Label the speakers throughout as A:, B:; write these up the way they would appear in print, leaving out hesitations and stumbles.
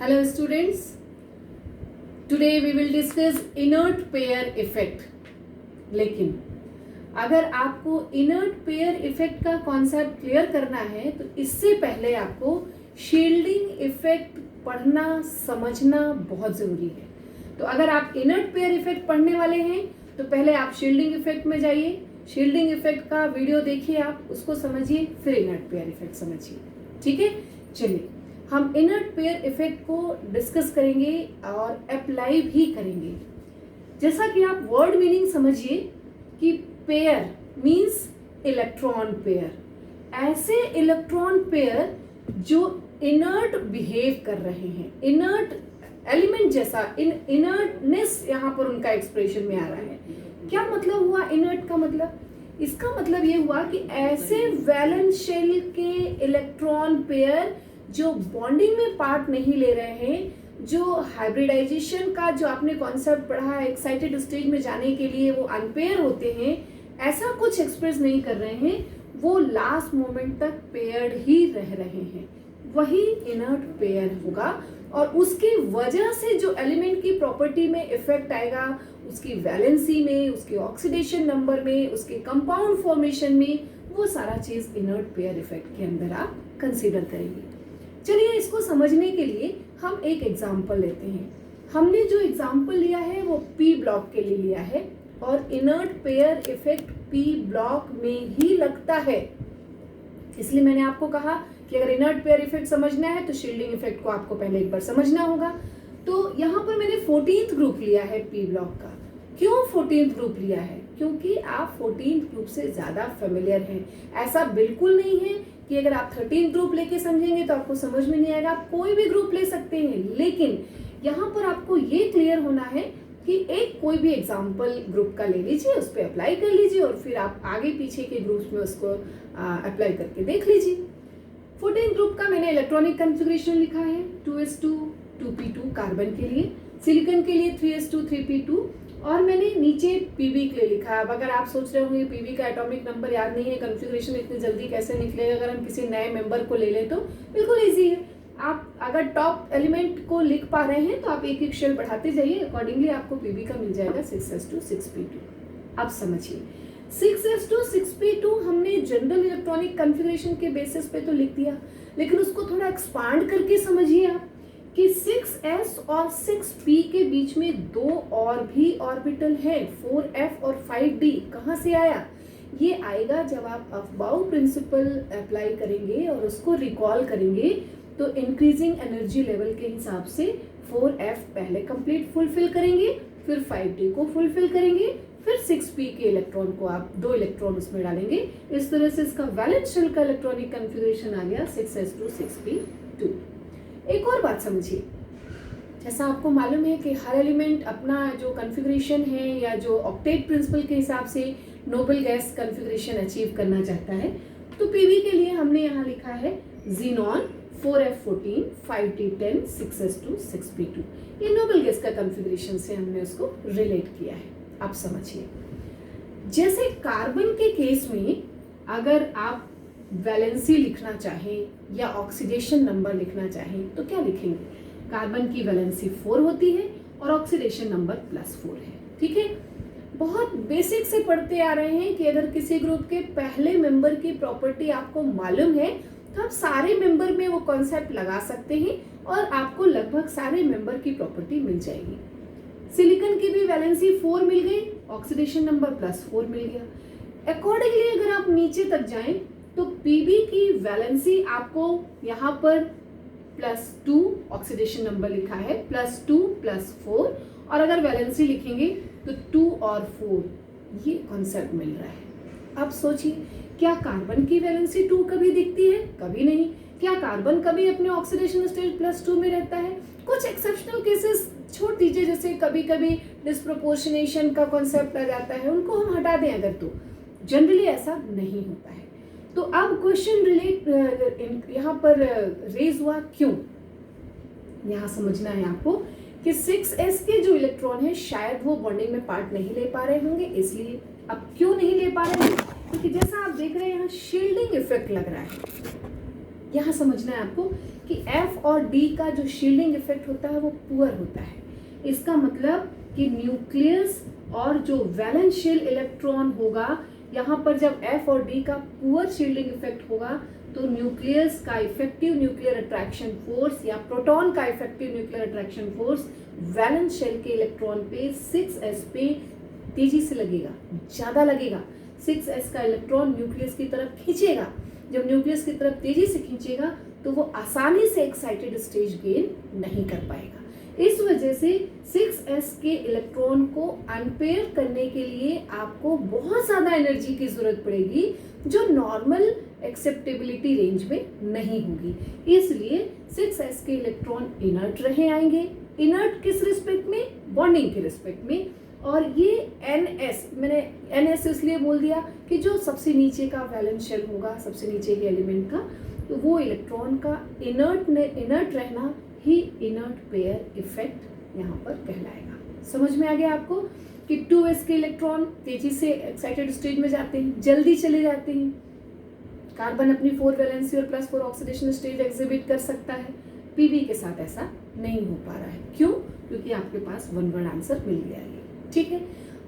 A: Hello students, today we will discuss inert pair effect. लेकिन अगर आपको इनर्ट पेयर इफेक्ट का कॉन्सेप्ट क्लियर करना है तो इससे पहले आपको शील्डिंग इफेक्ट पढ़ना समझना बहुत ज़रूरी है। तो अगर आप इनर्ट पेयर इफेक्ट पढ़ने वाले हैं तो पहले आप शील्डिंग इफेक्ट में जाइए, शील्डिंग इफेक्ट का वीडियो देखिए, आप उसको समझिए, फिर इनर्ट पेयर इफेक्ट समझिए। ठीक है, चलिए हम इनर्ट पेयर इफेक्ट को डिस्कस करेंगे और अप्लाई भी करेंगे। जैसा कि आप वर्ड मीनिंग समझिए कि पेयर मींस इलेक्ट्रॉन पेयर, ऐसे इलेक्ट्रॉन पेयर जो इनर्ट बिहेव कर रहे हैं, इनर्ट एलिमेंट जैसा, इनर्टनेस यहाँ पर उनका एक्सप्रेशन में आ रहा है। क्या मतलब हुआ इनर्ट का मतलब? इसका मतलब ये हुआ कि ऐसे वैलेंस शेल के इलेक्ट्रॉन पेयर जो बॉन्डिंग में पार्ट नहीं ले रहे हैं, जो हाइब्रिडाइजेशन का जो आपने कॉन्सेप्ट पढ़ा है, एक्साइटेड स्टेज में जाने के लिए वो अनपेयर होते हैं, ऐसा कुछ एक्सप्रेस नहीं कर रहे हैं, वो लास्ट मोमेंट तक पेयर्ड ही रह रहे हैं, वही इनर्ट पेयर होगा। और उसकी वजह से जो एलिमेंट की प्रॉपर्टी में इफेक्ट आएगा, उसकी वैलेंसी में, उसके ऑक्सीडेशन नंबर में, उसके कंपाउंड फॉर्मेशन में, वो सारा चीज इनर्ट पेयर इफेक्ट के अंदर आप कंसीडर करेंगे। चलिए इसको समझने के लिए हम एक एग्जाम्पल लेते हैं। हमने जो एग्जाम्पल लिया है वो पी ब्लॉक के लिए लिया है और inert pair effect P block में ही लगता है। इसलिए मैंने आपको कहा कि अगर इनर्ट पेयर इफेक्ट समझना है तो शील्डिंग इफेक्ट को आपको पहले एक बार समझना होगा। तो यहाँ पर मैंने 14th ग्रुप लिया है पी ब्लॉक का। क्यों 14th ग्रुप लिया है? क्योंकि आप 14th ग्रुप से ज्यादा फेमिलियर हैं। ऐसा बिल्कुल नहीं है कि अगर आप 13th ग्रुप लेके समझेंगे तो आपको समझ में नहीं आएगा। आप कोई भी ग्रुप ले सकते हैं, लेकिन यहाँ पर आपको ये क्लियर होना है कि एक कोई भी एग्जाम्पल ग्रुप का ले लीजिए, उस पर अप्लाई कर लीजिए और फिर आप आगे पीछे के ग्रुप्स में उसको अप्लाई करके देख लीजिए। 14th ग्रुप का मैंने इलेक्ट्रॉनिक कॉन्फ़िगरेशन लिखा है 2s2 2p2 कार्बन के लिए, सिलिकॉन के लिए 3s2 3p2 और मैंने नीचे पीबी के लिए लिखा है। अब अगर आप सोच रहे होंगे पीबी का एटॉमिक नंबर याद नहीं है, कॉन्फ़िगरेशन इतनी जल्दी कैसे निकलेगा, अगर हम किसी नए मेंबर को ले लें तो बिल्कुल ईजी है। आप अगर टॉप एलिमेंट को लिख पा रहे हैं तो आप एक एक शेल बढ़ाते जाइए, अकॉर्डिंगली आपको पीबी का मिल जाएगा 6s2 6p2। अब समझिए 6s2 6p2 हमने जनरल इलेक्ट्रॉनिक कॉन्फ़िगरेशन के बेसिस पे तो लिख दिया, लेकिन उसको थोड़ा एक्सपांड करके समझिए आप कि 6s और 6p के बीच में दो और भी ऑर्बिटल है, 4f और 5d। कहाँ से आया? ये आएगा जब आप अफबाउ प्रिंसिपल अप्लाई करेंगे और उसको रिकॉल करेंगे तो इंक्रीजिंग एनर्जी लेवल के हिसाब से 4f पहले कंप्लीट फुलफिल करेंगे, फिर 5d को फुलफिल करेंगे, फिर 6p के इलेक्ट्रॉन को आप दो इलेक्ट्रॉन उसमें डालेंगे। इस तरह से इसका वैलेंस शेल का इलेक्ट्रॉनिक कॉन्फ़िगरेशन आ गया 6s2 6p2। एक और बात समझिए, जैसा आपको मालूम है कि हर एलिमेंट अपना जो कॉन्फ़िगरेशन है या जो ऑक्टेट प्रिंसिपल के हिसाब से नोबल गैस कॉन्फ़िगरेशन अचीव करना चाहता है, तो पीवी के लिए हमने यहाँ लिखा है xenon 4f14 5d10 6s2 6p2। ये नोबल गैस का कॉन्फ़िगरेशन से हमने उसको रिलेट किया है। आप समझिए, जैसे कार्बन के केस में अगर आप वैलेंसी लिखना चाहें या ऑक्सीडेशन नंबर लिखना चाहें तो क्या लिखेंगे? कार्बन की वैलेंसी 4 होती है और ऑक्सीडेशन नंबर +4 है। ठीक है, बहुत बेसिक से पढ़ते आ रहे हैं कि अगर किसी ग्रुप के पहले मेंबर की प्रॉपर्टी आपको मालूम है तो आप सारे मेंबर में वो कॉन्सेप्ट लगा सकते हैं और आपको लगभग सारे मेंबर की प्रॉपर्टी मिल जाएगी। सिलिकॉन की भी वैलेंसी 4 मिल गई, ऑक्सीडेशन नंबर +4 मिल गया। अकॉर्डिंगली अगर आप नीचे तक जाएं तो पीबी की वैलेंसी आपको यहाँ पर +2 ऑक्सीडेशन नंबर लिखा है, +2 +4, और अगर वैलेंसी लिखेंगे तो 2 और 4 ये कॉन्सेप्ट मिल रहा है। अब सोचिए, क्या कार्बन की वैलेंसी 2 कभी दिखती है? कभी नहीं। क्या कार्बन कभी अपने ऑक्सीडेशन स्टेज +2 में रहता है? कुछ एक्सेप्शनल केसेस छोड़ दीजिए, जैसे कभी कभी डिस्प्रोपोर्शनेशन का कॉन्सेप्ट आ जाता है, उनको हम हटा दें अगर, तो जनरली ऐसा नहीं होता है। तो अब क्वेश्चन रिलेट यहाँ पर रेज हुआ क्यों? यहाँ समझना है आपको कि 6s के जो इलेक्ट्रॉन है शायद वो बॉन्डिंग में पार्ट नहीं ले पा रहे होंगे, इसलिए। अब क्यों नहीं ले पा रहे हैं? क्योंकि जैसा आप देख रहे हैं यहाँ शील्डिंग इफेक्ट लग रहा है। यहाँ समझना है आपको कि F और D का जो शील्डिंग इफेक्ट होता है वो पुअर होता है। इसका मतलब कि न्यूक्लियस और जो वैलेंस शेल इलेक्ट्रॉन होगा, यहाँ पर जब F और D का पुअर शील्डिंग इफेक्ट होगा तो न्यूक्लियस का इफेक्टिव न्यूक्लियर अट्रैक्शन फोर्स या प्रोटॉन का effective nuclear attraction force valence shell के इलेक्ट्रॉन पे 6s पे तेजी से लगेगा, ज्यादा लगेगा। 6s का इलेक्ट्रॉन न्यूक्लियस की तरफ खींचेगा। जब न्यूक्लियस की तरफ तेजी से खींचेगा तो वो आसानी से एक्साइटेड स्टेज गेन नहीं कर पाएगा। इस वजह से 6s के इलेक्ट्रॉन को अनपेयर करने के लिए आपको बहुत ज्यादा एनर्जी की जरूरत पड़ेगी जो नॉर्मल एक्सेप्टेबिलिटी रेंज में नहीं होगी। इसलिए 6s के इलेक्ट्रॉन इनर्ट रहे आएंगे। इनर्ट किस रिस्पेक्ट में? बॉन्डिंग के रिस्पेक्ट में। और ये ns, मैंने ns इसलिए बोल दिया कि जो सबसे नीचे का वैलेंस शेल होगा, सबसे नीचे के एलिमेंट का, तो वो इलेक्ट्रॉन का इनर्ट रहना ही इनर्ट पेयर इफेक्ट यहाँ पर कहलाएगा। समझ में आ गया आपको कि 2s के इलेक्ट्रॉन तेजी से एक्साइटेड स्टेज में जाते हैं, जल्दी चले जाते हैं। कार्बन अपनी 4 वैलेंसी और +4 ऑक्सीडेशन स्टेज एग्जिबिट कर सकता है। पीबी के साथ ऐसा नहीं हो पा रहा है। क्यों? क्योंकि आपके पास वन वर्ड आंसर मिल गया है। ठीक है,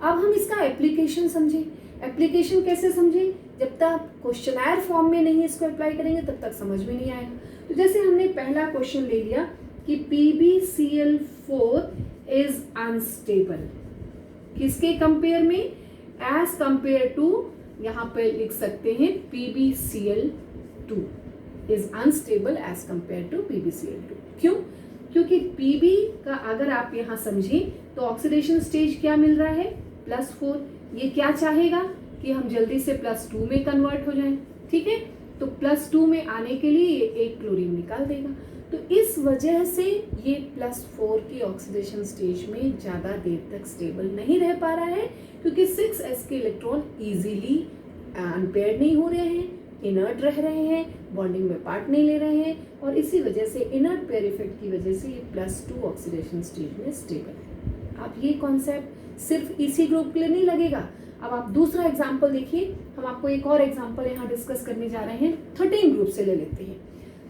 A: अब हम इसका एप्लीकेशन समझें। एप्लीकेशन कैसे समझें? जब तक क्वेश्चनर फॉर्म में नहीं इसको अप्लाई करेंगे तब तक समझ में नहीं आएगा। तो जैसे हमने पहला क्वेश्चन ले लिया कि PbCl4 इज अनस्टेबल, किसके कंपेयर में? एज कंपेयर टू, यहाँ पे लिख सकते हैं PbCl2 is unstable as compare to PbCl2। क्यों? क्योंकि Pb का अगर आप यहाँ समझें तो ऑक्सीडेशन स्टेज क्या मिल रहा है? +4। ये क्या चाहेगा कि हम जल्दी से +2 में कन्वर्ट हो जाएं। ठीक है, तो +2 में आने के लिए ये एक क्लोरीन निकाल देगा। तो इस वजह से ये +4 की ऑक्सीडेशन स्टेज में ज्यादा देर तक स्टेबल नहीं रह पा रहा है, क्योंकि 6s के इलेक्ट्रॉन इजीली अनपेयर्ड नहीं हो रहे हैं, इनर्ट रह रहे हैं, बॉन्डिंग में पार्ट नहीं ले रहे हैं, और इसी वजह से इनर्ट पेयर इफेक्ट की वजह से ये +2 ऑक्सीडेशन स्टेज में स्टेबल है। आप ये कॉन्सेप्ट सिर्फ इसी ग्रुप के लिए नहीं लगेगा। अब आप दूसरा एग्जाम्पल देखिए, हम आपको एक और एग्जाम्पल यहाँ डिस्कस करने जा रहे हैं। 13 ग्रुप से ले लेते हैं।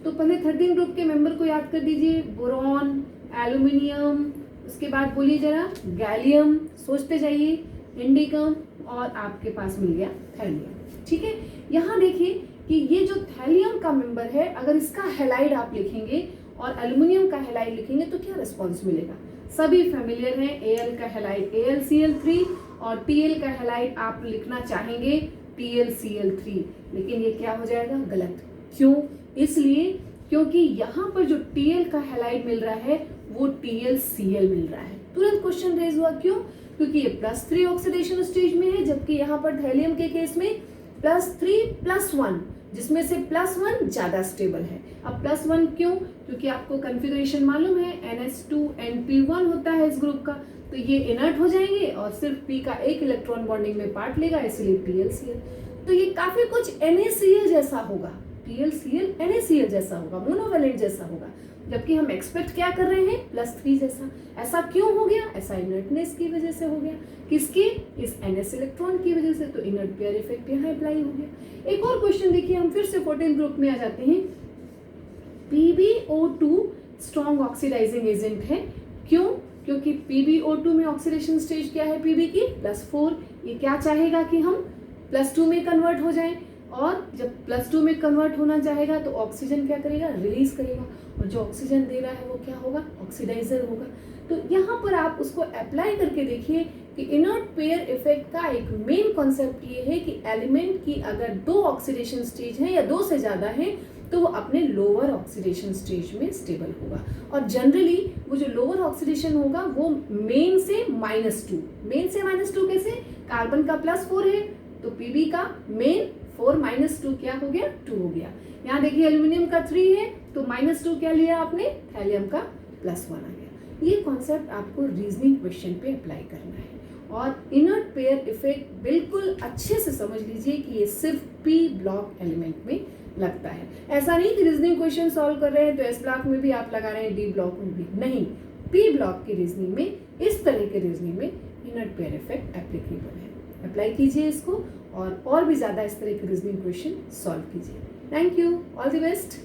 A: तो पहले 13 ग्रुप के मेंबर को याद कर दीजिए, बोरॉन, एल्यूमिनियम, उसके बाद बोलिए जरा गैलियम, सोचते जाइए, इंडिकम, और आपके पास मिल गया थैलियम। ठीक है, यहाँ देखिए कि ये जो थैलियम का मेंबर है, अगर इसका हैलाइड आप लिखेंगे और एल्यूमिनियम का हैलाइड लिखेंगे तो क्या रिस्पॉन्स मिलेगा? सभी फेमिलियर हैं। Al का हैलाइड AlCl3 और Tl का हैलाइड आप लिखना चाहेंगे TlCl3, लेकिन ये क्या हो जाएगा? गलत। क्यों? इसलिए क्योंकि यहाँ पर जो Tl का हैलाइड मिल रहा है वो TlCl मिल रहा है। तुरंत क्वेश्चन रेज हुआ, क्यों? क्योंकि ये +3 ऑक्सीडेशन स्टेज में है, जबकि यहाँ पर थैलियम के केस में +3+1, जिसमें से +1 ज्यादा स्टेबल है। अब +1 क्यों? क्योंकि आपको कॉन्फ़िगरेशन मालूम है, NH2NP1 होता है इस ग्रुप का, तो ये इनर्ट हो जाएंगे और सिर्फ P का एक इलेक्ट्रॉन बॉन्डिंग में पार्ट लेगा, इसलिए PlCl। तो ये काफी कुछ NaCl जैसा होगा, PlCl NaCl जैसा होगा, मोनोवैलेंट जैसा होगा, जबकि हम एक्सपेक्ट क्या कर रहे हैं? +3 जैसा। ऐसा क्यों हो गया? ऐसा इनर्टनेस की वजह से हो गया। किसकी? इस NS इलेक्ट्रॉन की वजह से। तो इनर्ट पेयर इफेक्ट यहाँ अप्लाई हो गया। एक और क्वेश्चन देखिए, हम फिर से 14 ग्रुप में आ जाते हैं। PbO2 स्ट्रॉन्ग ऑक्सीडाइजिंग एजेंट है। क्यों? क्योंकि PbO2 में ऑक्सीडेशन स्टेज क्या है Pb की? +4। ये क्या चाहेगा कि हम +2 में कन्वर्ट हो जाएं, और जब +2 में कन्वर्ट होना चाहेगा तो ऑक्सीजन क्या करेगा? रिलीज करेगा, और जो ऑक्सीजन दे रहा है वो क्या होगा? ऑक्सीडाइजर होगा। तो यहाँ पर आप उसको अप्लाई करके देखिए कि इनर्ट पेयर इफेक्ट का एक मेन कॉन्सेप्ट ये है कि एलिमेंट की अगर 2 ऑक्सीडेशन स्टेज है या 2 से ज्यादा है तो वो अपने लोअर ऑक्सीडेशन स्टेज में स्टेबल होगा। और जनरली वो जो लोअर ऑक्सीडेशन होगा वो मेन से -2, मेन से -2 कैसे? कार्बन का +4 है तो Pb का मेन 4 - 2 क्या हो गया? 2 हो गया। यहाँ देखिए एल्यूमिनियम का 3 है तो -2 क्या लिया आपने? थैलियम का +1 आ गया। ये कॉन्सेप्ट आपको रीजनिंग क्वेश्चन पे अप्लाई करना है, और इनर्ट पेयर इफेक्ट बिल्कुल अच्छे से समझ लीजिए कि ये सिर्फ P ब्लॉक एलिमेंट में लगता है। ऐसा नहीं कि रीजनिंग क्वेश्चन सॉल्व कर रहे हैं तो S ब्लॉक में भी आप लगा रहे हैं, D ब्लॉक में भी नहीं। P ब्लॉक की रीजनिंग में, इस तरह के रीजनिंग में इनर्ट पेयर इफेक्ट एप्लीकेबल है। अप्लाई कीजिए इसको और भी ज्यादा इस तरह के रीजनिंग क्वेश्चन सॉल्व कीजिए। Thank you, all the best.